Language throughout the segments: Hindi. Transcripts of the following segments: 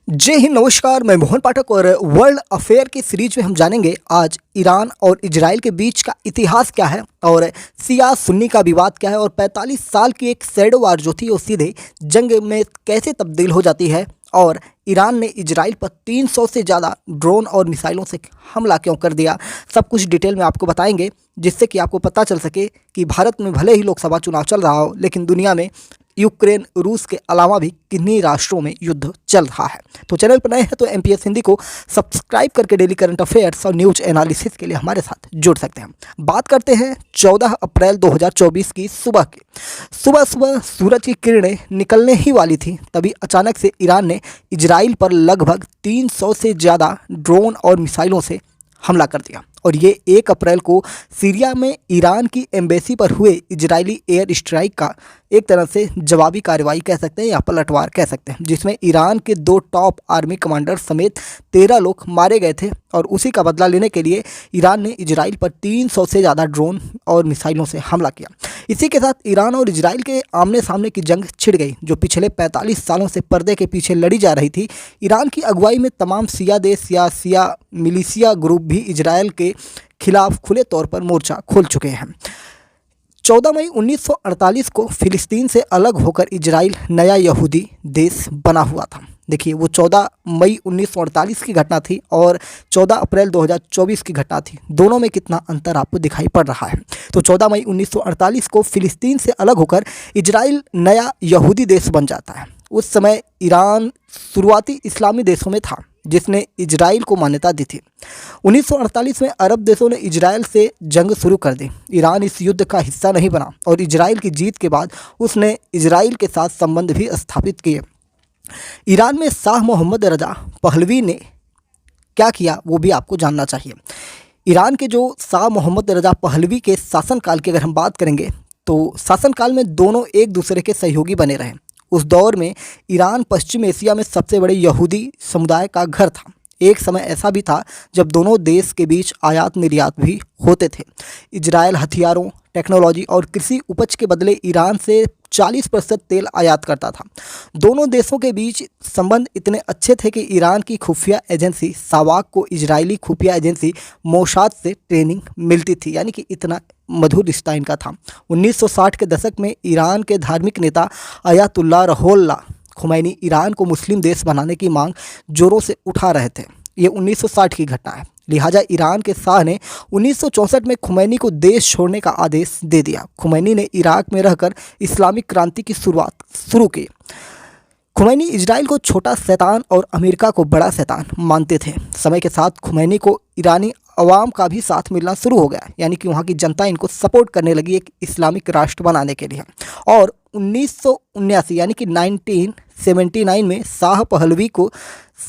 जय हिंद, नमस्कार। मैं मोहन पाठक और वर्ल्ड अफेयर की सीरीज में हम जानेंगे आज ईरान और इजराइल के बीच का इतिहास क्या है और सिया सुन्नी का विवाद क्या है और 45 साल की एक शैडो वार जो थी वो सीधे जंग में कैसे तब्दील हो जाती है और ईरान ने इजराइल पर 300 से ज़्यादा ड्रोन और मिसाइलों से हमला क्यों कर दिया। सब कुछ डिटेल में आपको बताएंगे जिससे कि आपको पता चल सके कि भारत में भले ही लोकसभा चुनाव चल रहा हो लेकिन दुनिया में यूक्रेन रूस के अलावा भी किन्हीं राष्ट्रों में युद्ध चल रहा है। तो चैनल पर नए हैं तो एमपीएस हिंदी को सब्सक्राइब करके डेली करंट अफेयर्स और न्यूज एनालिसिस के लिए हमारे साथ जुड़ सकते हैं। बात करते हैं 14 अप्रैल 2024 की सुबह की। सुबह सुबह सूरज की किरणें निकलने ही वाली थी, तभी अचानक से ईरान ने इजराइल पर लगभग 300 से ज़्यादा ड्रोन और मिसाइलों से हमला कर दिया और ये 1 अप्रैल को सीरिया में ईरान की एम्बेसी पर हुए इजरायली एयर स्ट्राइक का एक तरह से जवाबी कार्रवाई कह सकते हैं या पलटवार कह सकते हैं, जिसमें ईरान के 2 टॉप आर्मी कमांडर समेत 13 लोग मारे गए थे और उसी का बदला लेने के लिए ईरान ने इजराइल पर 300 से ज़्यादा ड्रोन और मिसाइलों से हमला किया। इसी के साथ ईरान और इजराइल के आमने सामने की जंग छिड़ गई जो पिछले 45 सालों से पर्दे के पीछे लड़ी जा रही थी। ईरान की अगुवाई में तमाम सिया देश या सिया मिलिशिया ग्रुप भी इजराइल के खिलाफ खुले तौर पर मोर्चा खोल चुके हैं। 14 मई 1948 को फिलिस्तीन से अलग होकर इजराइल नया यहूदी देश बना हुआ था। देखिए, वो 14 मई 1948 की घटना थी और 14 अप्रैल 2024 की घटना थी। दोनों में कितना अंतर आपको दिखाई पड़ रहा है। तो 14 मई 1948 को फिलिस्तीन से अलग होकर इजराइल नया यहूदी देश बन जाता है। उस समय ईरान शुरुआती इस्लामी देशों में था जिसने इजराइल को मान्यता दी थी। 1948 में अरब देशों ने इजराइल से जंग शुरू कर दी। ईरान इस युद्ध का हिस्सा नहीं बना और इजराइल की जीत के बाद उसने इजराइल के साथ संबंध भी स्थापित किए। ईरान में शाह मोहम्मद रजा पहलवी ने क्या किया वो भी आपको जानना चाहिए। ईरान के जो शाह मोहम्मद रजा पहलवी के शासनकाल की अगर हम बात करेंगे तो शासनकाल में दोनों एक दूसरे के सहयोगी बने रहे। उस दौर में ईरान पश्चिम एशिया में सबसे बड़े यहूदी समुदाय का घर था। एक समय ऐसा भी था जब दोनों देश के बीच आयात निर्यात भी होते थे। इजराइल हथियारों, टेक्नोलॉजी और कृषि उपज के बदले ईरान से 40% तेल आयात करता था। दोनों देशों के बीच संबंध इतने अच्छे थे कि ईरान की खुफिया एजेंसी सावाक को इजरायली खुफिया एजेंसी मोसाद से ट्रेनिंग मिलती थी, यानी कि इतना मधुर रिश्ता इनका था। 1960 के दशक में ईरान के धार्मिक नेता अयातुल्ला रुहोल्लाह खुमैनी ईरान को मुस्लिम देश बनाने की मांग जोरों से उठा रहे थे। ये 1960 की घटना है। लिहाजा ईरान के शाह ने 1964 में खुमैनी को देश छोड़ने का आदेश दे दिया। खुमैनी ने इराक में रहकर इस्लामिक क्रांति की शुरुआत शुरू की। खुमैनी इजराइल को छोटा शैतान और अमेरिका को बड़ा शैतान मानते थे। समय के साथ खुमैनी को ईरानी अवाम का भी साथ मिलना शुरू हो गया, यानी कि वहाँ की जनता इनको सपोर्ट करने लगी एक इस्लामिक राष्ट्र बनाने के लिए। और 1979 यानी कि 1979 में शाह पहलवी को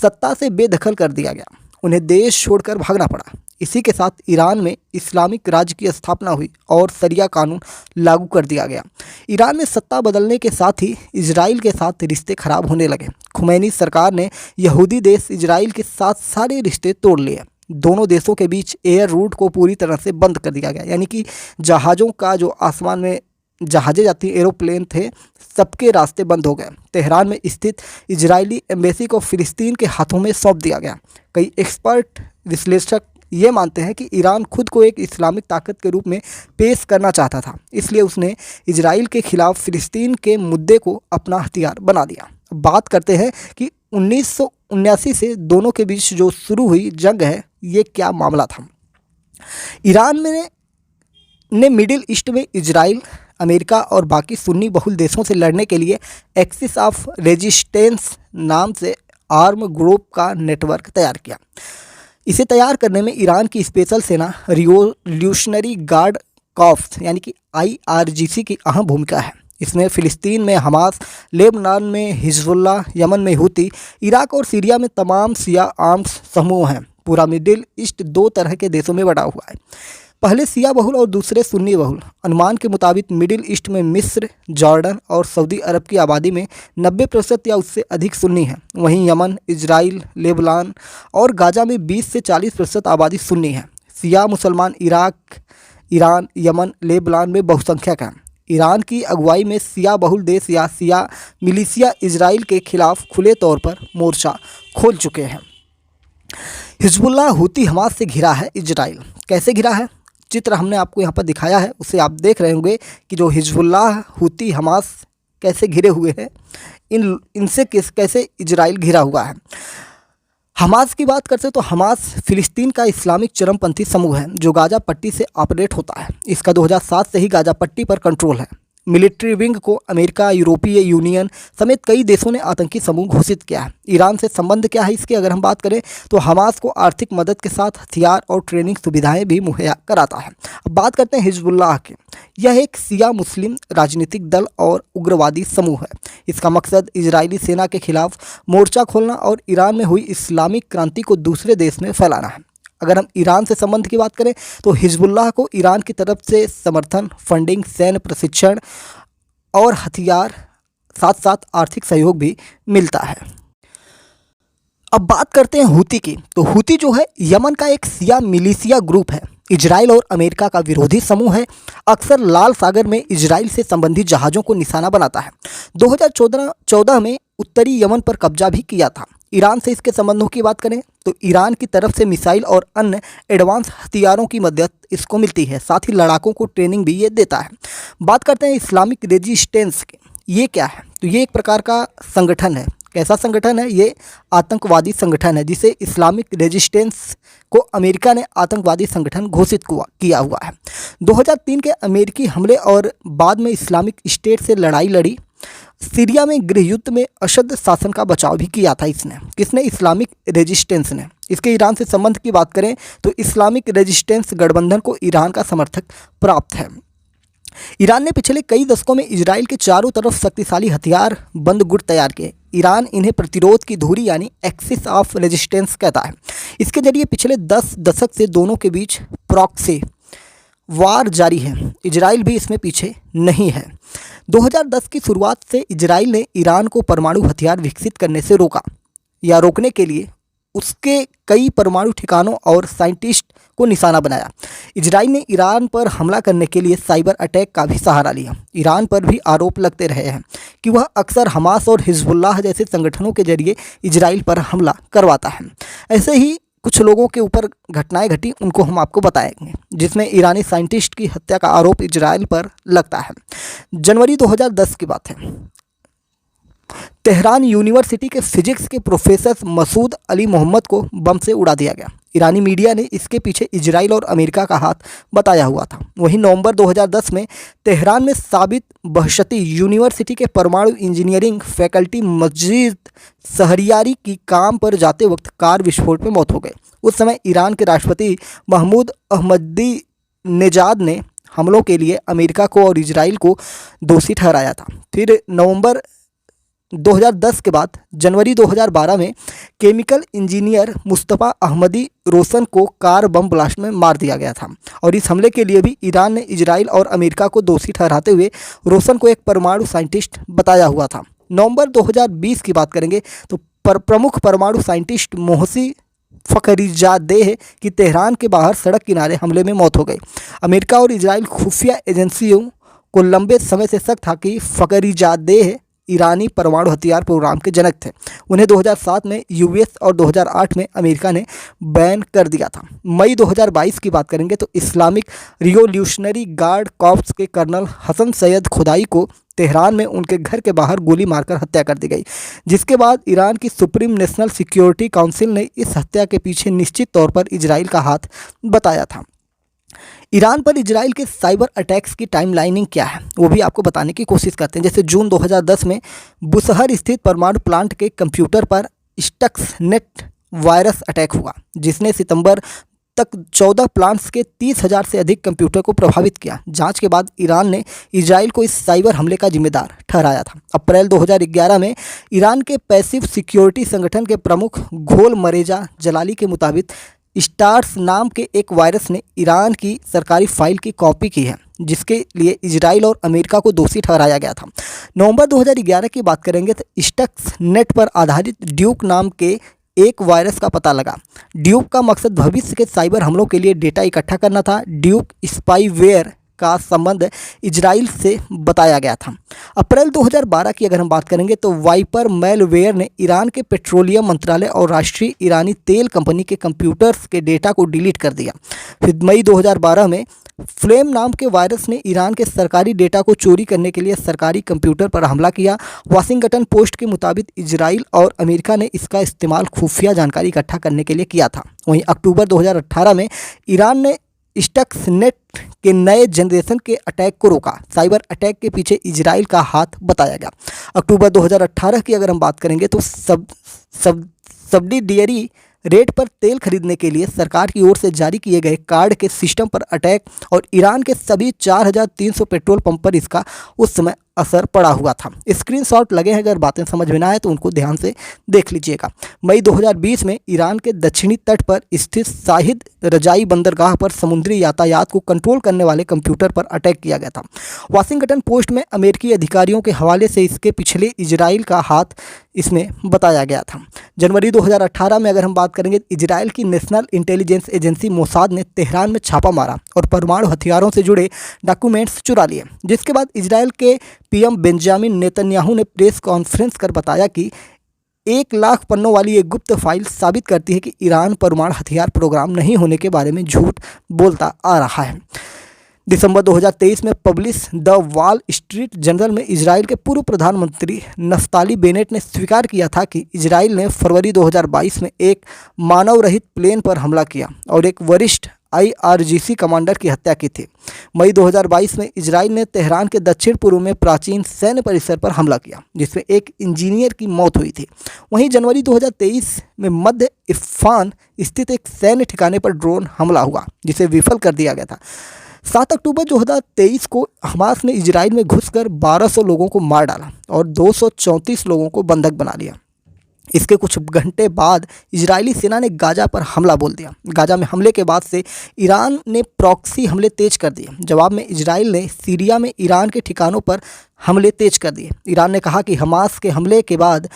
सत्ता से बेदखल कर दिया गया। उन्हें देश छोड़कर भागना पड़ा। इसी के साथ ईरान में इस्लामिक राज्य की स्थापना हुई और शरिया कानून लागू कर दिया गया। ईरान में सत्ता बदलने के साथ ही इजराइल के साथ रिश्ते खराब होने लगे। खुमैनी सरकार ने यहूदी देश इजराइल के साथ सारे रिश्ते तोड़ लिए। दोनों देशों के बीच एयर रूट को पूरी तरह से बंद कर दिया गया, यानी कि जहाज़ों का जो आसमान में जहाज़ें जाती एरोप्लेन थे सबके रास्ते बंद हो गए। तेहरान में स्थित इजरायली एम्बेसी को फिलिस्तीन के हाथों में सौंप दिया गया। कई एक्सपर्ट विश्लेषक ये मानते हैं कि ईरान खुद को एक इस्लामिक ताकत के रूप में पेश करना चाहता था, इसलिए उसने इजराइल के खिलाफ फिलिस्तीन के मुद्दे को अपना हथियार बना दिया। बात करते हैं कि 1979 से दोनों के बीच जो शुरू हुई जंग है ये क्या मामला था। ईरान ने मिडिल ईस्ट में इजराइल, अमेरिका और बाकी सुन्नी बहुल देशों से लड़ने के लिए एक्सिस ऑफ रेजिस्टेंस नाम से आर्म ग्रुप का नेटवर्क तैयार किया। इसे तैयार करने में ईरान की स्पेशल सेना रिवोल्यूशनरी गार्ड कॉर्प्स यानी कि IRGC की अहम भूमिका है। इसमें फ़िलिस्तीन में हमास, लेबनान में हिजबुल्लाह, यमन में हूती, इराक और सीरिया में तमाम शिया आर्म्स समूह हैं। पूरा मिडिल ईस्ट 2 तरह के देशों में बटा हुआ है, पहले शिया बहुल और दूसरे सुन्नी बहुल। अनुमान के मुताबिक मिडिल ईस्ट में मिस्र, जॉर्डन और सऊदी अरब की आबादी में 90% या उससे अधिक सुन्नी है। वहीं यमन, इजराइल, लेबनान और गाजा में 20 से 40% आबादी सुन्नी है। शिया मुसलमान इराक, ईरान, यमन, लेबनान में बहुसंख्यक हैं। ईरान की अगुवाई में सिया बहुल देश या सिया मिलिशिया इजराइल के खिलाफ खुले तौर पर मोर्चा खोल चुके हैं। हिजबुल्लाह हूती हमास से घिरा है इजराइल। कैसे घिरा है? चित्र हमने आपको यहाँ पर दिखाया है, उसे आप देख रहे होंगे कि जो हिजबुल्लाह हूती हमास कैसे घिरे हुए हैं, इनसे कैसे इजराइल घिरा हुआ है। हमास की बात करते तो हमास फिलिस्तीन का इस्लामिक चरमपंथी समूह है जो गाजा पट्टी से ऑपरेट होता है। इसका 2007 से ही गाजा पट्टी पर कंट्रोल है। मिलिट्री विंग को अमेरिका, यूरोपीय यूनियन समेत कई देशों ने आतंकी समूह घोषित किया है। ईरान से संबंध क्या है इसकी अगर हम बात करें तो हमास को आर्थिक मदद के साथ हथियार और ट्रेनिंग सुविधाएं भी मुहैया कराता है। अब बात करते हैं हिजबुल्लाह की। यह एक शिया मुस्लिम राजनीतिक दल और उग्रवादी समूह है। इसका मकसद इजरायली सेना के खिलाफ मोर्चा खोलना और ईरान में हुई इस्लामिक क्रांति को दूसरे देश में फैलाना है। अगर हम ईरान से संबंध की बात करें तो हिजबुल्लाह को ईरान की तरफ से समर्थन, फंडिंग, सैन्य प्रशिक्षण और हथियार, साथ साथ आर्थिक सहयोग भी मिलता है। अब बात करते हैं हूती की। तो हूती जो है यमन का एक शिया मिलिशिया ग्रुप है। इजराइल और अमेरिका का विरोधी समूह है। अक्सर लाल सागर में इजराइल से संबंधित जहाज़ों को निशाना बनाता है। 2014 में उत्तरी यमन पर कब्जा भी किया था। ईरान से इसके संबंधों की बात करें तो ईरान की तरफ से मिसाइल और अन्य एडवांस हथियारों की मदद इसको मिलती है। साथ ही लड़ाकों को ट्रेनिंग भी ये देता है। बात करते हैं इस्लामिक रेजिस्टेंस की। ये क्या है? तो ये एक प्रकार का संगठन है। कैसा संगठन है? ये आतंकवादी संगठन है जिसे इस्लामिक रेजिस्टेंस को अमेरिका ने आतंकवादी संगठन घोषित किया हुआ है। 2003 के अमेरिकी हमले और बाद में इस्लामिक स्टेट से लड़ाई लड़ी। सीरिया में गृह युद्ध में अशद शासन का बचाव भी किया था इसने। किसने? इस्लामिक रेजिस्टेंस ने। इसके ईरान से संबंध की बात करें तो इस्लामिक रेजिस्टेंस गठबंधन को ईरान का समर्थक प्राप्त है। ईरान ने पिछले कई दशकों में इजराइल के चारों तरफ शक्तिशाली हथियार बंद गुट तैयार किए। ईरान इन्हें प्रतिरोध की धुरी यानी एक्सिस ऑफ रेजिस्टेंस कहता है। इसके जरिए पिछले 10 दशक से दोनों के बीच प्रॉक्सी वार जारी है। इजराइल भी इसमें पीछे नहीं है। 2010 की शुरुआत से इजराइल ने ईरान को परमाणु हथियार विकसित करने से रोका या रोकने के लिए उसके कई परमाणु ठिकानों और साइंटिस्ट को निशाना बनाया। इजराइल ने ईरान पर हमला करने के लिए साइबर अटैक का भी सहारा लिया। ईरान पर भी आरोप लगते रहे हैं कि वह अक्सर हमास और हिजबुल्लाह जैसे संगठनों के जरिए इजराइल पर हमला करवाता है। ऐसे ही कुछ लोगों के ऊपर घटनाएं घटी, उनको हम आपको बताएंगे, जिसमें ईरानी साइंटिस्ट की हत्या का आरोप इजराइल पर लगता है। जनवरी 2010 की बात है। तेहरान यूनिवर्सिटी के फिजिक्स के प्रोफेसर मसूद अली मोहम्मद को बम से उड़ा दिया गया। ईरानी मीडिया ने इसके पीछे इजराइल और अमेरिका का हाथ बताया हुआ था। वहीं नवंबर 2010 में तेहरान में साबित बहशती यूनिवर्सिटी के परमाणु इंजीनियरिंग फैकल्टी मस्जिद शहरियारी की काम पर जाते वक्त कार विस्फोट में मौत हो गई। उस समय ईरान के राष्ट्रपति महमूद अहमदीनेजाद ने हमलों के लिए अमेरिका को और इजराइल को दोषी ठहराया था। फिर नवंबर 2010 के बाद जनवरी 2012 में केमिकल इंजीनियर मुस्तफ़ा अहमदी रोशन को कार बम ब्लास्ट में मार दिया गया था। और इस हमले के लिए भी ईरान ने इजराइल और अमेरिका को दोषी ठहराते हुए रोशन को एक परमाणु साइंटिस्ट बताया हुआ था। नवंबर 2020 की बात करेंगे तो प्रमुख परमाणु साइंटिस्ट मोहसी फ़खरीजादेह की तेहरान के बाहर सड़क किनारे हमले में मौत हो गई। अमेरिका और इजराइल खुफिया एजेंसियों को लंबे समय से शक था कि फ़खरीजादेह ईरानी परमाणु हथियार प्रोग्राम के जनक थे। उन्हें 2007 में यूएस और 2008 में अमेरिका ने बैन कर दिया था। मई 2022 की बात करेंगे तो इस्लामिक रिवोल्यूशनरी गार्ड कॉर्प्स के कर्नल हसन सैयद खुदाई को तेहरान में उनके घर के बाहर गोली मारकर हत्या कर दी गई, जिसके बाद ईरान की सुप्रीम नेशनल सिक्योरिटी काउंसिल ने इस हत्या के पीछे निश्चित तौर पर इजराइल का हाथ बताया था। ईरान पर इजराइल के साइबर अटैक्स की टाइमलाइनिंग क्या है वो भी आपको बताने की कोशिश करते हैं। जैसे जून 2010 में बुशहर स्थित परमाणु प्लांट के कंप्यूटर पर स्टक्सनेट वायरस अटैक हुआ, जिसने सितंबर तक 14 प्लांट्स के 30,000 से अधिक कंप्यूटर को प्रभावित किया। जांच के बाद ईरान ने इजराइल को इस साइबर हमले का जिम्मेदार ठहराया था। अप्रैल 2011 में ईरान के पैसिव सिक्योरिटी संगठन के प्रमुख घोल मरेजा जलाली के मुताबिक स्टार्स नाम के एक वायरस ने ईरान की सरकारी फाइल की कॉपी की है, जिसके लिए इजराइल और अमेरिका को दोषी ठहराया गया था। नवंबर 2011 की बात करेंगे तो स्टक्सनेट पर आधारित ड्यूक नाम के एक वायरस का पता लगा। ड्यूक का मकसद भविष्य के साइबर हमलों के लिए डेटा इकट्ठा करना था। ड्यूक स्पाईवेयर का संबंध इजराइल से बताया गया था। अप्रैल 2012 की अगर हम बात करेंगे तो वाइपर मैलवेयर ने ईरान के पेट्रोलियम मंत्रालय और राष्ट्रीय ईरानी तेल कंपनी के कंप्यूटर्स के डेटा को डिलीट कर दिया। फिर मई 2012 में फ्लेम नाम के वायरस ने ईरान के सरकारी डेटा को चोरी करने के लिए सरकारी कंप्यूटर पर हमला किया। वाशिंगटन पोस्ट के मुताबिक इजराइल और अमेरिका ने इसका इस्तेमाल खुफिया जानकारी इकट्ठा करने के लिए किया था। वहीं अक्टूबर 2018 में ईरान ने स्टक्सनेट के नए जनरेशन के अटैक को रोका। साइबर अटैक के पीछे इजराइल का हाथ बताया गया। अक्टूबर 2018 की अगर हम बात करेंगे तो सब्सिडियरी रेट पर तेल खरीदने के लिए सरकार की ओर से जारी किए गए कार्ड के सिस्टम पर अटैक और ईरान के सभी 4300 पेट्रोल पंप पर इसका उस समय असर पड़ा हुआ था। स्क्रीनशॉट लगे हैं, अगर बातें समझ में ना आए तो उनको ध्यान से देख लीजिएगा। मई 2020 में ईरान के दक्षिणी तट पर स्थित शाहिद रजाई बंदरगाह पर समुद्री यातायात को कंट्रोल करने वाले कंप्यूटर पर अटैक किया गया था। वाशिंगटन पोस्ट में अमेरिकी अधिकारियों के हवाले से इसके पिछले इजराइल का हाथ इसमें बताया गया था। जनवरी 2018 में अगर हम बात करेंगे, इजराइल की नेशनल इंटेलिजेंस एजेंसी मोसाद ने तेहरान में छापा मारा और परमाणु हथियारों से जुड़े डॉक्यूमेंट्स चुरा लिए, जिसके बाद इजराइल के पीएम बेंजामिन नेतन्याहू ने प्रेस कॉन्फ्रेंस कर बताया कि 1 लाख पन्नों वाली एक गुप्त फाइल साबित करती है कि ईरान परमाणु हथियार प्रोग्राम नहीं होने के बारे में झूठ बोलता आ रहा है। दिसंबर 2023 में publish the wall street journal में इजराइल के पूर्व प्रधानमंत्री नफ्ताली बेनेट ने स्वीकार किया था कि इजराइल ने फरवरी 2022 में एक मानव रहित प्लेन पर हमला किया और एक वरिष्ठ IRGC कमांडर की हत्या की थी। मई 2022 में इजराइल ने तेहरान के दक्षिण पूर्व में प्राचीन सैन्य परिसर पर हमला किया, जिसमें एक इंजीनियर की मौत हुई थी। वहीं जनवरी 2023 में मध्य इफ़ान स्थित एक सैन्य ठिकाने पर ड्रोन हमला हुआ, जिसे विफल कर दिया गया था। 7 अक्टूबर 2023 को हमास ने इजराइल में घुसकर 1200 लोगों को मार डाला और 234 लोगों को बंधक बना लिया। इसके कुछ घंटे बाद इजरायली सेना ने गाजा पर हमला बोल दिया। गाजा में हमले के बाद से ईरान ने प्रॉक्सी हमले तेज कर दिए। जवाब में इजराइल ने सीरिया में ईरान के ठिकानों पर हमले तेज कर दिए। ईरान ने कहा कि हमास के हमले के बाद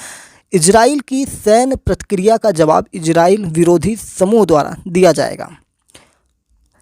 इजराइल की सैन्य प्रतिक्रिया का जवाब इजराइल विरोधी समूह द्वारा दिया जाएगा।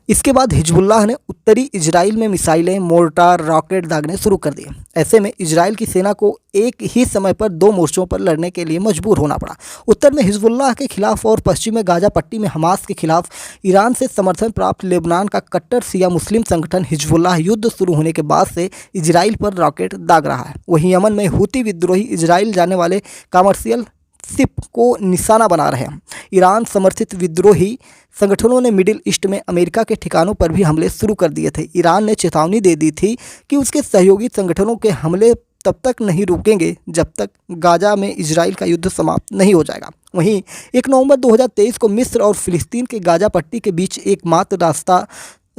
इसके बाद हिजबुल्लाह ने उत्तरी इजराइल में मिसाइलें, मोर्टार, रॉकेट दागने शुरू कर दिए। ऐसे में इजराइल की सेना को एक ही समय पर 2 मोर्चों पर लड़ने के लिए मजबूर होना पड़ा। उत्तर में हिजबुल्लाह के खिलाफ और पश्चिम में गाजा पट्टी में हमास के खिलाफ ईरान से समर्थन प्राप्त लेबनान का कट्टर शिया मुस्लिम संगठन हिजबुल्लाह युद्ध शुरू होने के बाद से इजराइल पर रॉकेट दाग रहा है। वहीं यमन में हूती विद्रोही इजराइल जाने वाले कमर्शियल शिप को निशाना बना रहे हैं। ईरान समर्थित विद्रोही संगठनों ने मिडिल ईस्ट में अमेरिका के ठिकानों पर भी हमले शुरू कर दिए थे। ईरान ने चेतावनी दे दी थी कि उसके सहयोगी संगठनों के हमले तब तक नहीं रुकेंगे जब तक गाजा में इजराइल का युद्ध समाप्त नहीं हो जाएगा। वहीं 1 नवंबर 2023 को मिस्र और फिलिस्तीन के गाजा पट्टी के बीच एकमात्र रास्ता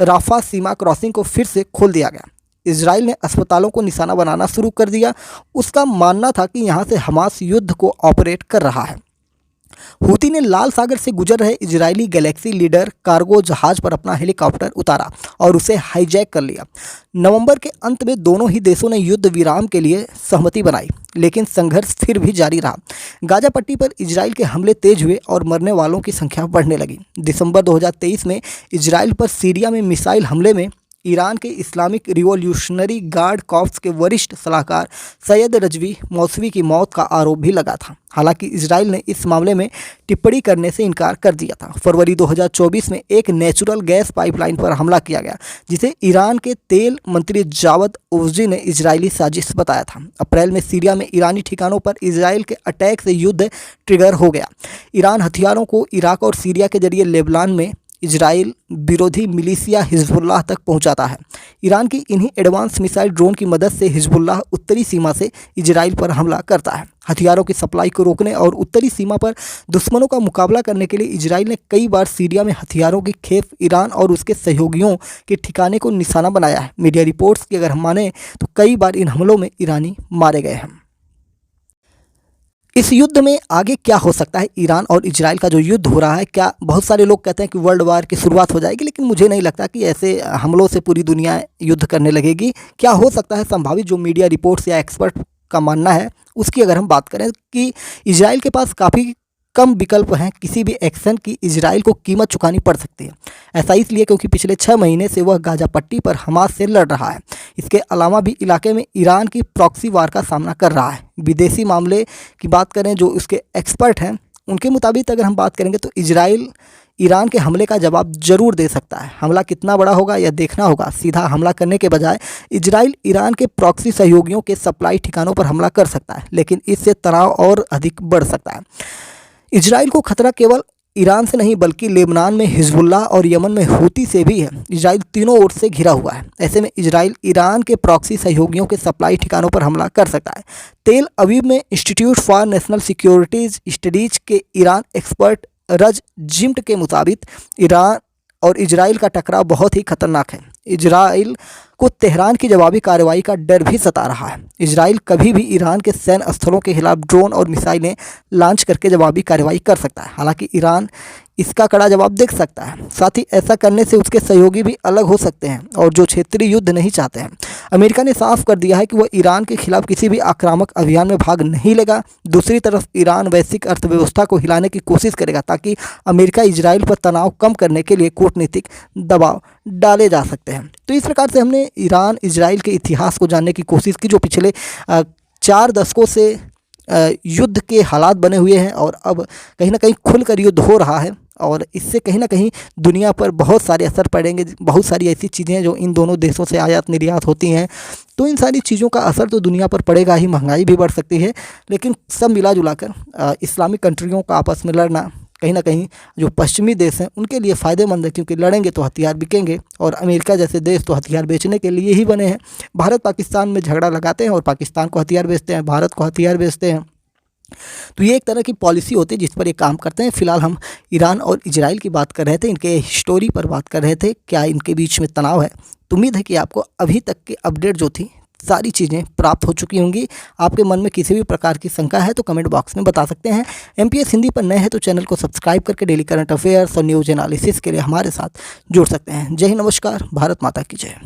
राफा सीमा क्रॉसिंग को फिर से खोल दिया गया। इजराइल ने अस्पतालों को निशाना बनाना शुरू कर दिया। उसका मानना था कि यहाँ से हमास युद्ध को ऑपरेट कर रहा है। हूती ने लाल सागर से गुजर रहे इजरायली गैलेक्सी लीडर कार्गो जहाज पर अपना हेलीकॉप्टर उतारा और उसे हाईजैक कर लिया। नवंबर के अंत में दोनों ही देशों ने युद्ध विराम के लिए सहमति बनाई, लेकिन संघर्ष फिर भी जारी रहा। गाजा पट्टी पर इजराइल के हमले तेज हुए और मरने वालों की संख्या बढ़ने लगी। दिसंबर 2023 में इजराइल पर सीरिया में मिसाइल हमले में ईरान के इस्लामिक रिवॉल्यूशनरी गार्ड कॉर्प्स के वरिष्ठ सलाहकार सैयद रजवी मौसवी की मौत का आरोप भी लगा था। हालांकि इजराइल ने इस मामले में टिप्पणी करने से इनकार कर दिया था। फरवरी 2024 में एक नेचुरल गैस पाइपलाइन पर हमला किया गया, जिसे ईरान के तेल मंत्री जावद ओजी ने इजरायली साजिश बताया था। अप्रैल में सीरिया में ईरानी ठिकानों पर इजराइल के अटैक से युद्ध ट्रिगर हो गया। ईरान हथियारों को इराक और सीरिया के जरिए लेबनान में इजराइल विरोधी मिलिशिया हिजबुल्लाह तक पहुंचाता है। ईरान की इन्हीं एडवांस मिसाइल ड्रोन की मदद से हिजबुल्लाह उत्तरी सीमा से इजराइल पर हमला करता है। हथियारों की सप्लाई को रोकने और उत्तरी सीमा पर दुश्मनों का मुकाबला करने के लिए इजराइल ने कई बार सीरिया में हथियारों की खेप ईरान और उसके सहयोगियों के ठिकाने को निशाना बनाया है। मीडिया रिपोर्ट्स की अगर हम माने तो कई बार इन हमलों में ईरानी मारे गए हैं। इस युद्ध में आगे क्या हो सकता है? ईरान और इजराइल का जो युद्ध हो रहा है, क्या बहुत सारे लोग कहते हैं कि वर्ल्ड वार की शुरुआत हो जाएगी, लेकिन मुझे नहीं लगता कि ऐसे हमलों से पूरी दुनिया युद्ध करने लगेगी। क्या हो सकता है संभावित जो मीडिया रिपोर्ट्स या एक्सपर्ट का मानना है उसकी अगर हम बात करें कि इजराइल के पास काफ़ी कम विकल्प हैं किसी भी एक्शन की इजराइल को कीमत चुकानी पड़ सकती है। ऐसा इसलिए क्योंकि पिछले 6 महीने से वह गाजा पट्टी पर हमास से लड़ रहा है। इसके अलावा भी इलाके में ईरान की प्रॉक्सी वार का सामना कर रहा है। विदेशी मामले की बात करें जो उसके एक्सपर्ट हैं, उनके मुताबिक अगर हम बात करेंगे तो इजराइल ईरान के हमले का जवाब जरूर दे सकता है। हमला कितना बड़ा होगा यह देखना होगा। सीधा हमला करने के बजाय इजराइल ईरान के प्रॉक्सी सहयोगियों के सप्लाई ठिकानों पर हमला कर सकता है, लेकिन इससे तनाव और अधिक बढ़ सकता है। इजराइल को खतरा केवल ईरान से नहीं बल्कि लेबनान में हिजबुल्लाह और यमन में हूती से भी है। इजराइल तीनों ओर से घिरा हुआ है। ऐसे में इजराइल ईरान के प्रॉक्सी सहयोगियों के सप्लाई ठिकानों पर हमला कर सकता है। तेल अवीव में institute for national securities studies के ईरान एक्सपर्ट रज जिम्ट के मुताबिक ईरान और इजराइल का टकराव बहुत ही खतरनाक है। इजराइल को तेहरान की जवाबी कार्रवाई का डर भी सता रहा है। इजराइल कभी भी ईरान के सैन्य स्थलों के खिलाफ ड्रोन और मिसाइलें लॉन्च करके जवाबी कार्रवाई कर सकता है। हालांकि ईरान इसका कड़ा जवाब दे सकता है। साथ ही ऐसा करने से उसके सहयोगी भी अलग हो सकते हैं और जो क्षेत्रीय युद्ध नहीं चाहते हैं। अमेरिका ने साफ कर दिया है कि वह ईरान के खिलाफ किसी भी आक्रामक अभियान में भाग नहीं लेगा। दूसरी तरफ ईरान वैश्विक अर्थव्यवस्था को हिलाने की कोशिश करेगा ताकि अमेरिका इजराइल पर तनाव कम करने के लिए कूटनीतिक दबाव डाले जा सकते हैं। तो इस प्रकार से हमने ईरान इजराइल के इतिहास को जानने की कोशिश की, जो पिछले 4 दशकों से युद्ध के हालात बने हुए हैं और अब कहीं ना कहीं खुलकर युद्ध हो रहा है और इससे कहीं ना कहीं दुनिया पर बहुत सारे असर पड़ेंगे। बहुत सारी ऐसी चीज़ें हैं जो इन दोनों देशों से आयात निर्यात होती हैं, तो इन सारी चीज़ों का असर तो दुनिया पर पड़ेगा ही। महंगाई भी बढ़ सकती है, लेकिन सब मिला जुला कर इस्लामिक कंट्रियों का आपस में लड़ना कहीं ना कहीं जो पश्चिमी देश हैं उनके लिए फ़ायदेमंद है, क्योंकि लड़ेंगे तो हथियार बिकेंगे और अमेरिका जैसे देश तो हथियार बेचने के लिए ही बने हैं। भारत पाकिस्तान में झगड़ा लगाते हैं और पाकिस्तान को हथियार बेचते हैं, भारत को हथियार बेचते हैं। तो ये एक तरह की पॉलिसी होती है जिस पर ये काम करते हैं। फिलहाल हम ईरान और इजराइल की बात कर रहे थे, इनके हिस्टोरी पर बात कर रहे थे, क्या इनके बीच में तनाव है। तो उम्मीद है कि आपको अभी तक की अपडेट जो थी सारी चीज़ें प्राप्त हो चुकी होंगी। आपके मन में किसी भी प्रकार की शंका है तो कमेंट बॉक्स में बता सकते हैं। MPS हिंदी पर नए हैं तो चैनल को सब्सक्राइब करके डेली करंट अफेयर्स और न्यूज़ एनालिसिस के लिए हमारे साथ जुड़ सकते हैं। जय हिंद, नमस्कार, भारत माता की जय।